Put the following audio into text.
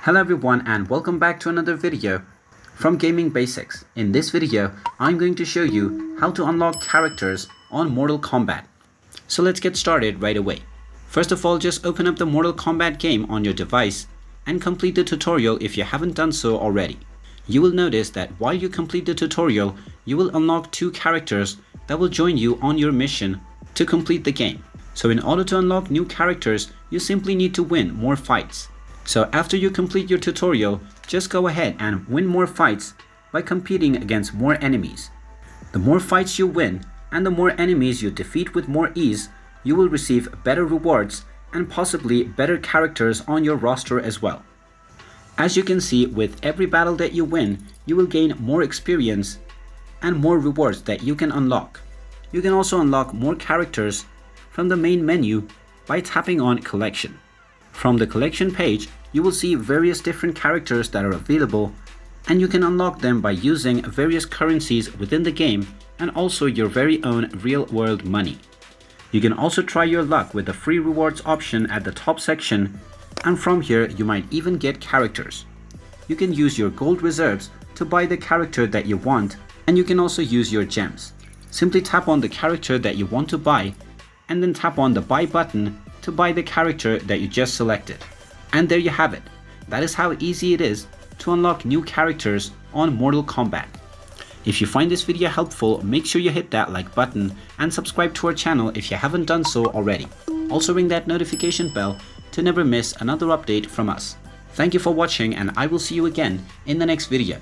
Hello everyone and welcome back to another video from Gaming Basics. In this video, I'm going to show you how to unlock characters on Mortal Kombat. So let's get started right away. First of all, just open up the Mortal Kombat game on your device and complete the tutorial if you haven't done so already. You will notice that while you complete the tutorial, you will unlock 2 characters that will join you on your mission to complete the game. So in order to unlock new characters, you simply need to win more fights. So after you complete your tutorial, just go ahead and win more fights by competing against more enemies. The more fights you win and the more enemies you defeat with more ease, you will receive better rewards and possibly better characters on your roster as well. As you can see, with every battle that you win, you will gain more experience and more rewards that you can unlock. You can also unlock more characters from the main menu by tapping on Collection. From the collection page, you will see various different characters that are available, and you can unlock them by using various currencies within the game and also your very own real-world money. You can also try your luck with the free rewards option at the top section, and from here you might even get characters. You can use your gold reserves to buy the character that you want, and you can also use your gems. Simply tap on the character that you want to buy and then tap on the buy button to buy the character that you just selected. And there you have it. That is how easy it is to unlock new characters on Mortal Kombat. If you find this video helpful, make sure you hit that like button and subscribe to our channel if you haven't done so already. Also ring that notification bell to never miss another update from us. Thank you for watching and I will see you again in the next video.